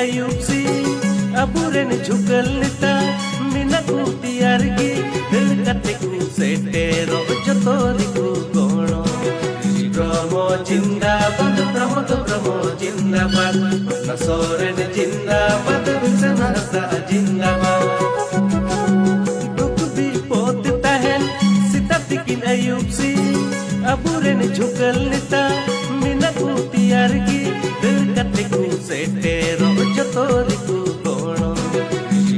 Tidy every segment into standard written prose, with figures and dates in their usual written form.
ayupsi aburen jukal nita minaku tiargi delkateku setero jotoriku gono Bromo jindabad Bromo jindabad nasoren jindabad Sanasa jindabad Duk bipot tahen sitatikin ayupsi aburen jukal nita minaku tiargi delkateku setero jotoriku gono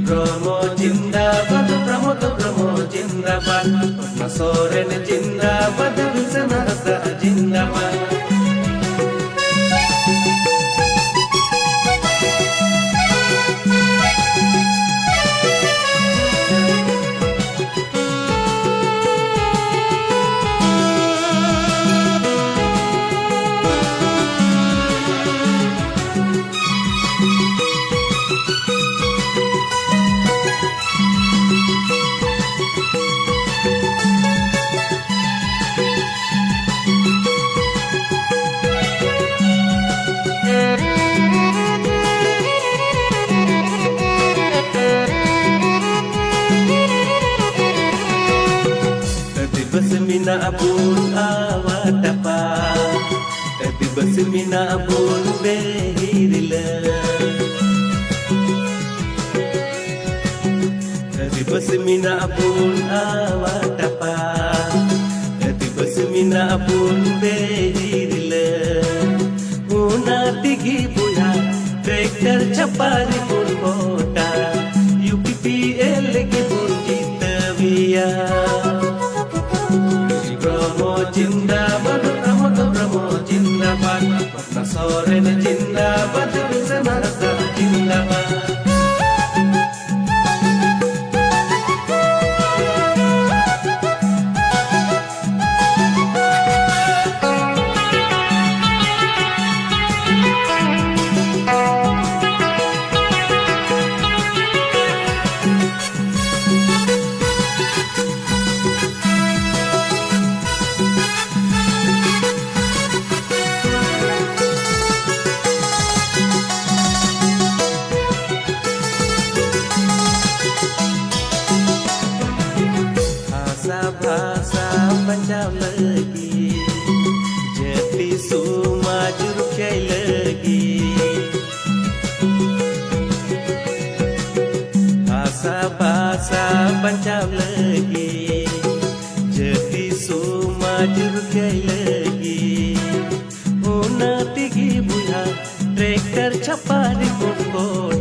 Bromo jindabad Bromo jindabad nasoren jindabad Sanasa jindabad Basmina abun awatapa Tadi basmina abun behirila Tadi basmina abun awatapa Tadi basmina abun behirila Una tigi buya Trektar chapari pun kota UPPL ki pun jitaviya Bromo jindabad Bromo jindabad nasoren jindabad Sanasa jindabad Bahasa Punjab lagi jadi sumaj rukai lagi bahasa Punjab lagi jadi sumaj rukai lagi una tigi buya trektar chapari pun